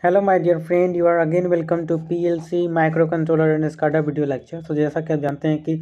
Hello my dear friend, you are again welcome to PLC microcontroller and SCADA video lecture. तो जैसा कि आप जानते हैं कि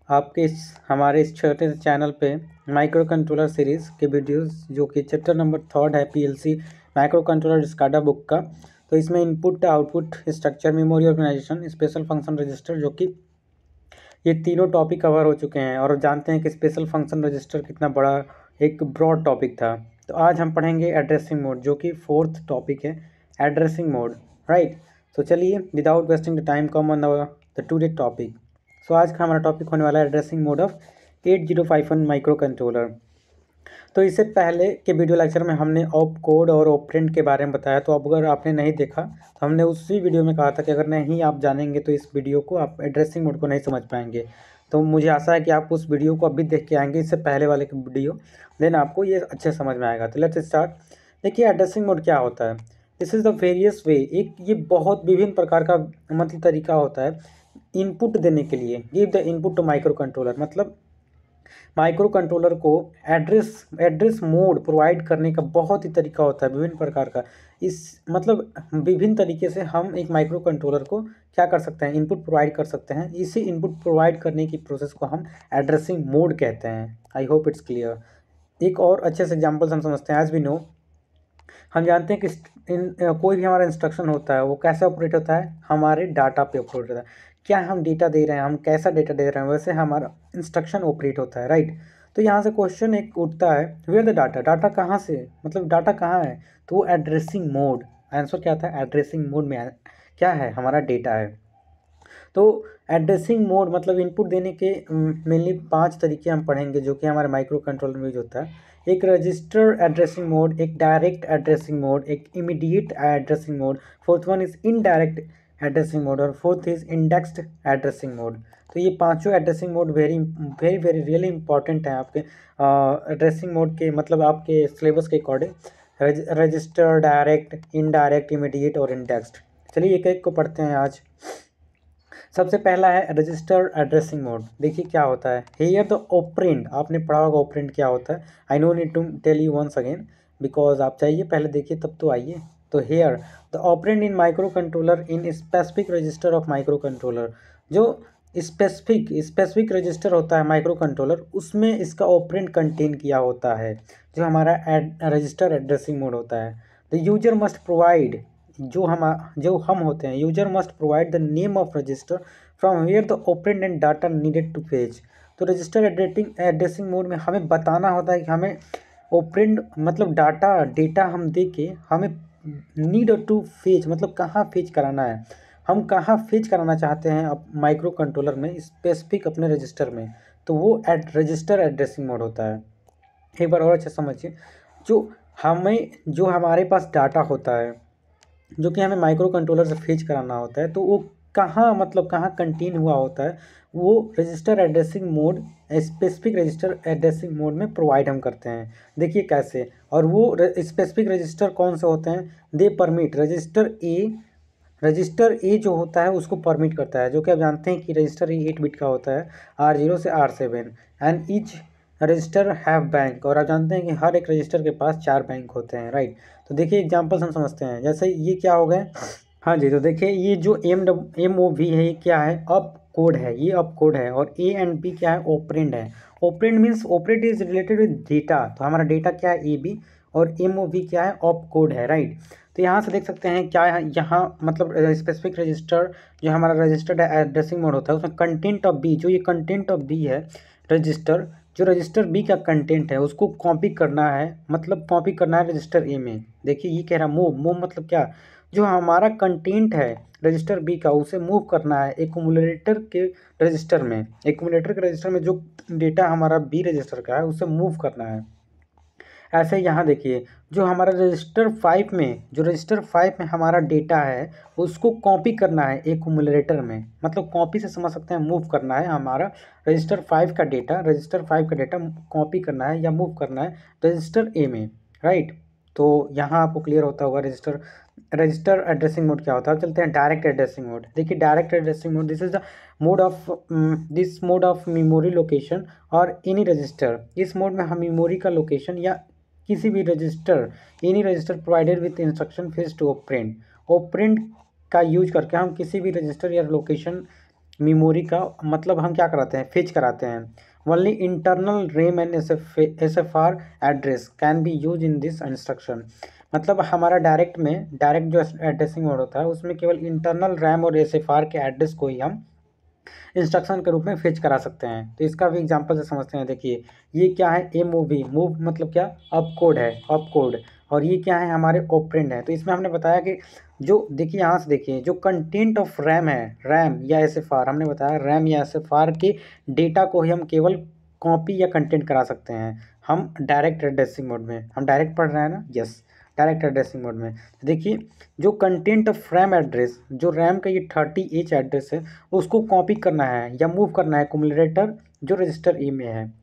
आपके हमारे इस छोटे से चैनल पे माइक्रो कंट्रोलर सीरीज़ के वीडियोस जो कि चैप्टर नंबर 3 है PLC microcontroller SCADA book का। तो इसमें input, output, structure, memory organisation, special function register, जो कि ये तीनों टॉपिक कवर हो चुके हैं। और जानते हैं कि स्पेशल फंक्शन रजिस्टर कितना बड़ा एक ब्रॉड टॉपिक था। तो आज हम पढ़ेंगे एड्रेसिंग मोड, जो कि 4th टॉपिक है, एड्रेसिंग मोड, राइट। तो चलिए without wasting the time come on the today topic. So आज का हमारा टॉपिक होने वाला है addressing mode of 8051 micro controller. तो इससे पहले के वीडियो लेक्चर में हमने ऑप कोड और ऑपरेंड के बारे में बताया। तो अब अगर आपने नहीं देखा तो हमने उसी वीडियो में कहा था कि अगर नहीं आप जानेंगे तो इस वीडियो को आप एड्रेसिंग मोड को नहीं समझ पाएंगे। तो मुझे आशा है कि आप उस वीडियो को अभी देख के आएंगे, इससे पहले वाले की वीडियो, देन आपको ये अच्छे समझ में आएगा। तो लेट्स स्टार्ट। देखिए एड्रेसिंग मोड क्या होता है। दिस इज़ द वेरियस वे, एक ये बहुत विभिन्न प्रकार का मतलब तरीका होता है इनपुट देने के लिए। Give the input to microcontroller, मतलब माइक्रो कंट्रोलर को एड्रेस मोड प्रोवाइड करने का बहुत ही तरीका होता है विभिन्न प्रकार का। इस मतलब विभिन्न तरीके से हम एक माइक्रो कंट्रोलर को क्या कर सकते हैं, इनपुट प्रोवाइड कर सकते हैं। इसी इनपुट प्रोवाइड करने की प्रोसेस को हम एड्रेसिंग मोड कहते हैं। I hope it's clear. एक और अच्छे से एग्जाम्पल्स हम समझते हैं। एज वी नो, हम जानते हैं कि कोई भी हमारा इंस्ट्रक्शन होता है वो कैसे ऑपरेट होता है, हमारे डाटा पे ऑपरेट होता है। क्या हम डेटा दे रहे हैं, हम कैसा डेटा दे रहे हैं, वैसे हमारा इंस्ट्रक्शन ऑपरेट होता है, राइट। तो यहाँ से क्वेश्चन एक उठता है, वेयर द डाटा, डाटा कहाँ से, मतलब डाटा कहाँ है। तो वो एड्रेसिंग मोड, आंसर क्या था, एड्रेसिंग मोड में क्या है, हमारा डेटा है। तो एड्रेसिंग मोड मतलब इनपुट देने के मेनली 5 तरीके हम पढ़ेंगे जो कि हमारे माइक्रो कंट्रोलर में यूज होता है। एक रजिस्टर एड्रेसिंग मोड, एक डायरेक्ट एड्रेसिंग मोड, एक immediate addressing mode, fourth one is indirect addressing mode और fourth is indexed addressing mode. तो ये पांचों addressing mode very very very really important हैं आपके एड्रेसिंग मोड के, मतलब आपके सिलेबस के according. Register, direct, indirect, immediate और इंडेक्स्ड। चलिए एक एक को पढ़ते हैं आज। सबसे पहला है रजिस्टर एड्रेसिंग मोड। देखिए क्या होता है, हेयर द ऑपरेंड, आपने पढ़ा होगा ऑपरेंड क्या होता है। I no need to tell you once again because आप चाहिए पहले देखिए तब तो आइए। तो here the operand in microcontroller in specific register of microcontroller. जो स्पेसिफिक रजिस्टर होता है माइक्रो कंट्रोलर, उसमें इसका ऑपरेंड कंटेन किया होता है, जो हमारा रजिस्टर एड्रेसिंग मोड होता है। द यूजर मस्ट प्रोवाइड, जो हम होते हैं, user must provide the name of register from where the operand and data needed to fetch. तो रजिस्टर एड्रेसिंग मोड में हमें बताना होता है कि हमें ऑपरेंड मतलब डेटा हम दे के हमें नीड टू फेच, मतलब कहाँ फेच कराना है, हम कहाँ फेच कराना चाहते हैं अब माइक्रो कंट्रोलर में स्पेसिफिक अपने रजिस्टर में। तो वो रजिस्टर एड्रेसिंग मोड होता है। एक बार और अच्छा समझिए, जो हमारे पास डाटा होता है जो कि हमें माइक्रो कंट्रोलर से फेच कराना होता है, तो वो कहाँ मतलब कहाँ कंटेन हुआ होता है, वो register addressing mode, specific register addressing mode में प्रोवाइड हम करते हैं। देखिए कैसे, और वो स्पेसिफिक रजिस्टर कौन से होते हैं, दे परमिट रजिस्टर ए जो होता है उसको परमिट करता है, जो कि आप जानते हैं कि रजिस्टर ए 8 बिट का होता है, R0 से R7 and each resistor have bank. और आप जानते हैं कि हर एक रजिस्टर के पास 4 बैंक होते हैं, राइट। तो देखिए एग्जांपल्स हम समझते हैं, जैसे ये क्या हो गए। हाँ जी, तो देखिए ये जो MOV है ये क्या है, अप कोड है, ये अप कोड है। और A एंड B क्या है, ऑपरेंड है। Operand means operand is related with data, तो हमारा डेटा क्या है, AB। और MOV क्या है, अप कोड है, राइट। तो यहाँ से देख सकते हैं क्या है, यहाँ मतलब स्पेसिफिक रजिस्टर जो हमारा रजिस्टर्ड एड्रेसिंग मोड होता है उसमें कंटेंट ऑफ बी, जो ये कंटेंट ऑफ बी है रजिस्टर, जो रजिस्टर बी का कंटेंट है उसको कॉपी करना है, मतलब कॉपी करना है रजिस्टर ए में। देखिए ये कह रहा मूव मतलब क्या, जो हमारा कंटेंट है रजिस्टर बी का उसे मूव करना है एक्यूमुलेटर के रजिस्टर में। एक्यूमुलेटर के रजिस्टर में जो डेटा हमारा बी रजिस्टर का है उसे मूव करना है। ऐसे यहाँ देखिए, जो हमारा रजिस्टर 5 में हमारा डेटा है उसको कॉपी करना है एक्यूमुलेटर में, मतलब कॉपी से समझ सकते हैं मूव करना है हमारा रजिस्टर 5 का डेटा कॉपी करना है या मूव करना है रजिस्टर ए में, राइट। तो यहाँ आपको क्लियर होता होगा रजिस्टर एड्रेसिंग मोड क्या होता है। अब चलते हैं डायरेक्ट एड्रेसिंग मोड। देखिए direct addressing mode, this is the mode of memory location और एनी रजिस्टर। इस मोड में हम मेमोरी का लोकेशन या किसी भी register, any register provided with instruction fetch to operand, operand का यूज करके हम किसी भी रजिस्टर या लोकेशन मेमोरी का मतलब हम क्या कराते हैं, फेच कराते हैं। Only internal RAM and SFR address can be use in this instruction. मतलब हमारा डायरेक्ट जो एड्रेसिंग मोड होता है उसमें केवल इंटरनल रैम और SFR के एड्रेस को ही हम इंस्ट्रक्शन के रूप में फेच करा सकते हैं। तो इसका भी एग्जांपल से समझते हैं। देखिए ये क्या है, MOV, मूव मतलब क्या, अप कोड है, अप कोड। और ये क्या है, हमारे ऑपरेंड है। तो इसमें हमने बताया कि जो देखिए यहाँ से देखिए जो कंटेंट ऑफ रैम है, रैम या SFR, हमने बताया रैम या SFR के डेटा को ही हम केवल कॉपी या कंटेंट करा सकते हैं हम डायरेक्ट एड्रेसिंग मोड में। हम डायरेक्ट पढ़ रहे हैं ना, यस, डायरेक्ट एड्रेसिंग मोड में। देखिए जो कंटेंट ऑफ रैम एड्रेस, जो रैम का ये 30H एड्रेस है, उसको कॉपी करना है या मूव करना है एक्यूमुलेटर जो रजिस्टर ए में है।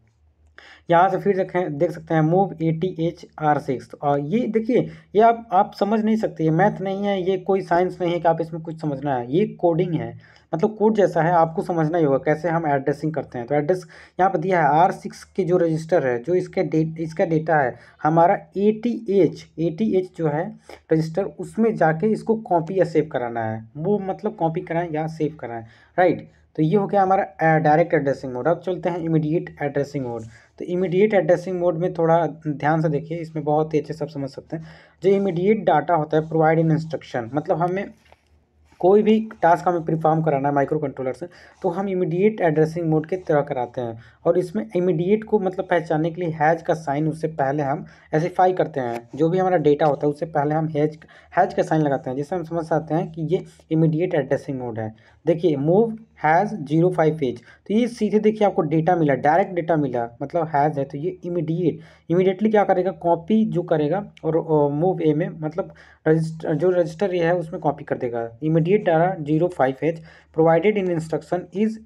यहाँ से फिर देख सकते हैं मूव 80HR6। और ये देखिए ये आप समझ नहीं सकते, ये मैथ नहीं है, ये कोई साइंस नहीं है कि आप इसमें कुछ समझना है, ये कोडिंग है। मतलब कोड जैसा है, आपको समझना ही होगा कैसे हम एड्रेसिंग करते हैं। तो एड्रेस यहाँ पर दिया है R6 के जो रजिस्टर है, जो इसका डेटा है हमारा 80H जो है रजिस्टर, उसमें जाके इसको कॉपी या सेव कराना है। वो मतलब कॉपी कराएं या सेव कराएं, राइट। तो ये हो गया हमारा डायरेक्ट एड्रेसिंग मोड। अब चलते हैं इमीडिएट एड्रेसिंग मोड। तो इमीडिएट एड्रेसिंग मोड में थोड़ा ध्यान से देखिए, इसमें बहुत ही अच्छे से आप समझ सकते हैं। जो इमीडिएट डाटा होता है प्रोवाइड इन इंस्ट्रक्शन, मतलब हमें कोई भी टास्क हमें परफॉर्म कराना है माइक्रो कंट्रोलर से, तो हम इमीडिएट एड्रेसिंग मोड के तरह कराते हैं। और इसमें इमीडिएट को मतलब पहचानने के लिए हैज का साइन उससे पहले हम स्पेसिफाई करते हैं। जो भी हमारा डेटा होता है उससे पहले हम हैज का साइन लगाते हैं, जिससे हम समझ सकते हैं कि ये इमीडिएट एड्रेसिंग मोड है। देखिए मूव हैज़ 05H, तो ये सीधे देखिए आपको डेटा मिला, डायरेक्ट डेटा मिला, मतलब हैज़ है तो ये इमीडिएटली क्या करेगा, कॉपी जो करेगा और मूव ए में मतलब रजिस्टर ये है उसमें कॉपी कर देगा। Immediate data 05H provided in instruction is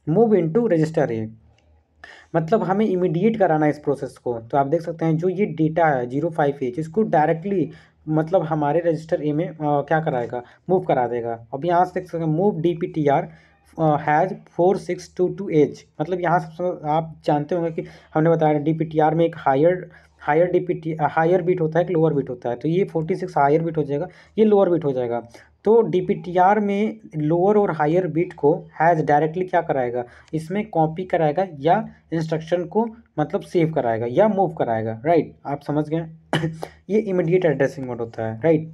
move into register A, मतलब हमें इमीडिएट कराना है इस प्रोसेस को। तो आप देख सकते हैं जो ये डेटा है 05H, इसको डायरेक्टली मतलब हमारे रजिस्टर ए में क्या कराएगा, मूव करा देगा। अब यहाँ से देख सकते हैं मूव DPTR हैज़ 4622H, मतलब यहाँ से आप जानते होंगे कि हमने बताया DPTR में एक हायर बीट होता है, एक लोअर बीट होता है। तो ये 46 हायर बीट हो जाएगा, ये लोअर बीट हो जाएगा। तो DPTR में लोअर और हायर बीट को हैज़ डायरेक्टली क्या कराएगा, इसमें कॉपी कराएगा या इंस्ट्रक्शन को मतलब सेव कराएगा या मूव कराएगा, राइट। आप समझ गए ये इमीडिएट एड्रेसिंग मोड होता है, राइट।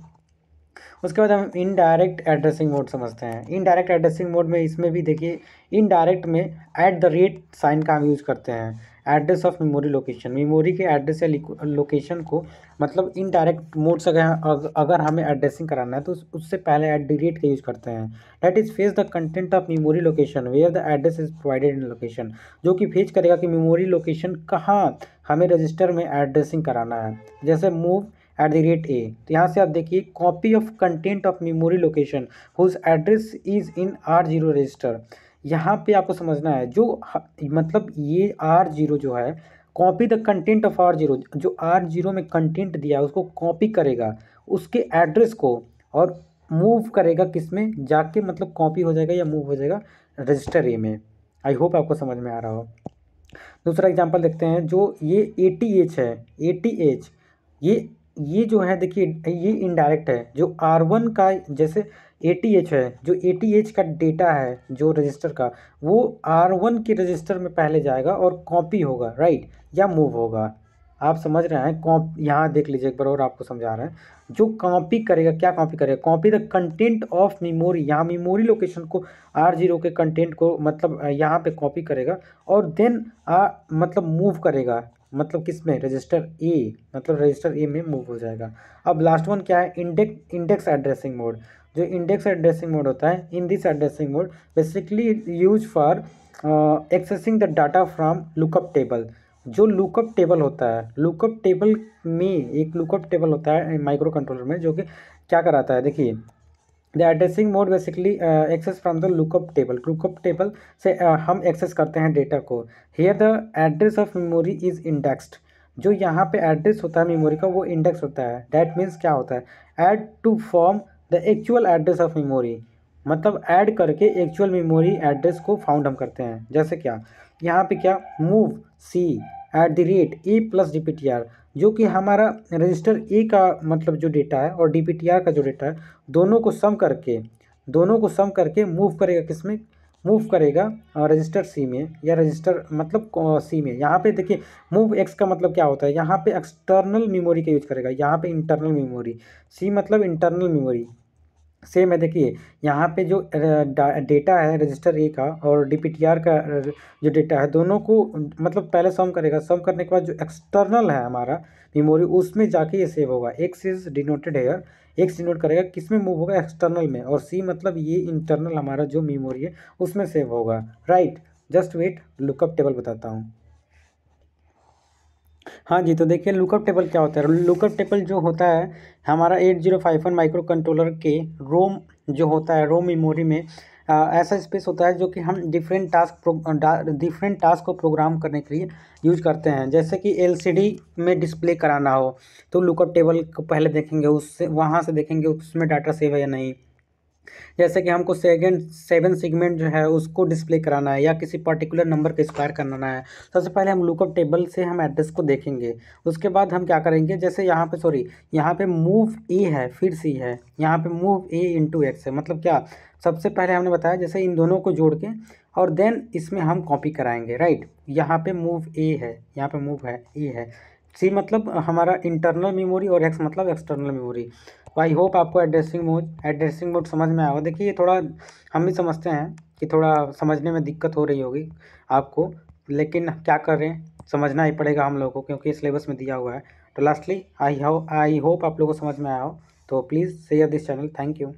उसके बाद हम इनडायरेक्ट एड्रेसिंग मोड समझते हैं। इनडायरेक्ट एड्रेसिंग मोड में इसमें भी देखिए इनडायरेक्ट में @ साइन का हम यूज़ करते हैं। Address of memory location, memory के एड्रेस या लोकेशन को मतलब इनडायरेक्ट मोड से अगर हमें एड्रेसिंग कराना है तो उससे पहले @ का यूज़ करते हैं। That is fetch the content of memory location where the address is provided in location, जो कि फेच करेगा कि मेमोरी लोकेशन कहाँ हमें रजिस्टर में एड्रेसिंग कराना है। जैसे मूव @A, तो यहाँ से आप देखिए copy of content of memory location whose address is in R0 register. यहाँ पे आपको समझना है जो मतलब ये R0 जो है copy the content of R0, जो R0 में कंटेंट दिया है उसको कॉपी करेगा उसके एड्रेस को और मूव करेगा किस में जाके, मतलब कॉपी हो जाएगा या मूव हो जाएगा रजिस्टर ए में। आई होप आपको समझ में आ रहा हो। दूसरा एग्जांपल देखते हैं, जो ये 80H है, 80H ये जो है देखिए ये इनडायरेक्ट है। जो R1 का जैसे 80H है, जो 80H का डेटा है जो रजिस्टर का, वो R1 के रजिस्टर में पहले जाएगा और कॉपी होगा, राइट, या मूव होगा। आप समझ रहे हैं, यहाँ देख लीजिए एक बार और आपको समझा रहे हैं। जो कॉपी करेगा, क्या कॉपी करेगा, copy the content of memory, यहाँ मेमोरी लोकेशन को R0 के कंटेंट को मतलब यहाँ पे कॉपी करेगा और देन मतलब मूव करेगा, मतलब किस में, रजिस्टर ए, मतलब रजिस्टर ए में मूव हो जाएगा। अब लास्ट वन क्या है, इंडेक्स एड्रेसिंग मोड। जो इंडेक्स एड्रेसिंग मोड होता है, in this addressing mode basically use for accessing the data from lookup table. जो लुकअप टेबल होता है, लुकअप टेबल में एक लुकअप टेबल होता है माइक्रो कंट्रोलर में, जो कि क्या कराता है, देखिए the addressing mode basically access from the lookup table से हम एक्सेस करते हैं डेटा को। Here the address of memory is indexed, जो यहाँ पे एड्रेस होता है मेमोरी का वो इंडेक्स होता है। दैट मीन्स क्या होता है, add to form the actual address of memory, मतलब ऐड करके एक्चुअल मेमोरी एड्रेस को फाउंड हम करते हैं। जैसे क्या, यहाँ पे क्या, मूव C @ A + DPTR, जो कि हमारा रजिस्टर ए का मतलब जो डेटा है और DPTR का जो डेटा है, दोनों को सम करके मूव करेगा किसमें, मूव करेगा रजिस्टर सी में, या रजिस्टर मतलब सी में। यहाँ पे देखिए मूव एक्स का मतलब क्या होता है, यहाँ पे एक्सटर्नल मेमोरी का यूज करेगा, यहाँ पे इंटरनल मेमोरी, सी मतलब इंटरनल मेमोरी। सेम है, देखिए यहाँ पे जो डेटा है रजिस्टर ए का और DPTR का जो डेटा है, दोनों को मतलब पहले सम करेगा, सम करने के बाद जो एक्सटर्नल है हमारा मेमोरी, उसमें जाके ये सेव होगा। X is denoted here, X denote करेगा किस में मूव होगा, एक्सटर्नल में, और सी मतलब ये इंटरनल हमारा जो मेमोरी है उसमें सेव होगा, right. Just wait, lookup table बताता हूँ। हाँ जी, तो देखिए लुकअप टेबल क्या होता है। लुकअप टेबल जो होता है हमारा 8051 माइक्रो कंट्रोलर के रोम जो होता है, रोम मेमोरी में ऐसा स्पेस होता है जो कि हम डिफरेंट टास्क को प्रोग्राम करने के लिए यूज करते हैं। जैसे कि LCD में डिस्प्ले कराना हो तो लुकअप टेबल को पहले देखेंगे, उससे वहाँ से देखेंगे उसमें डाटा सेव है या नहीं। जैसे कि हमको सेवन सेगमेंट जो है उसको डिस्प्ले कराना है या किसी पर्टिकुलर नंबर का स्क्वायर कराना है, सबसे पहले हम लुकअप टेबल से हम एड्रेस को देखेंगे। उसके बाद हम क्या करेंगे, जैसे यहाँ पे मूव ए है फिर सी है, यहाँ पे मूव ए इंटू एक्स है, मतलब क्या, सबसे पहले हमने बताया जैसे इन दोनों को जोड़ के और देन इसमें हम कॉपी कराएंगे, राइट। यहाँ पे मूव ए है, यहाँ पे मूव है ए है, सी मतलब हमारा इंटरनल मेमोरी और एक्स मतलब एक्सटर्नल मेमोरी। तो आई होप आपको एड्रेसिंग मोड समझ में आया होगा। देखिए ये थोड़ा हम भी समझते हैं कि थोड़ा समझने में दिक्कत हो रही होगी आपको, लेकिन क्या कर रहे हैं, समझना ही पड़ेगा हम लोगों को क्योंकि सिलेबस में दिया हुआ है। तो लास्टली आई होप आप लोगों को समझ में आया हो। तो please share this channel, thank you.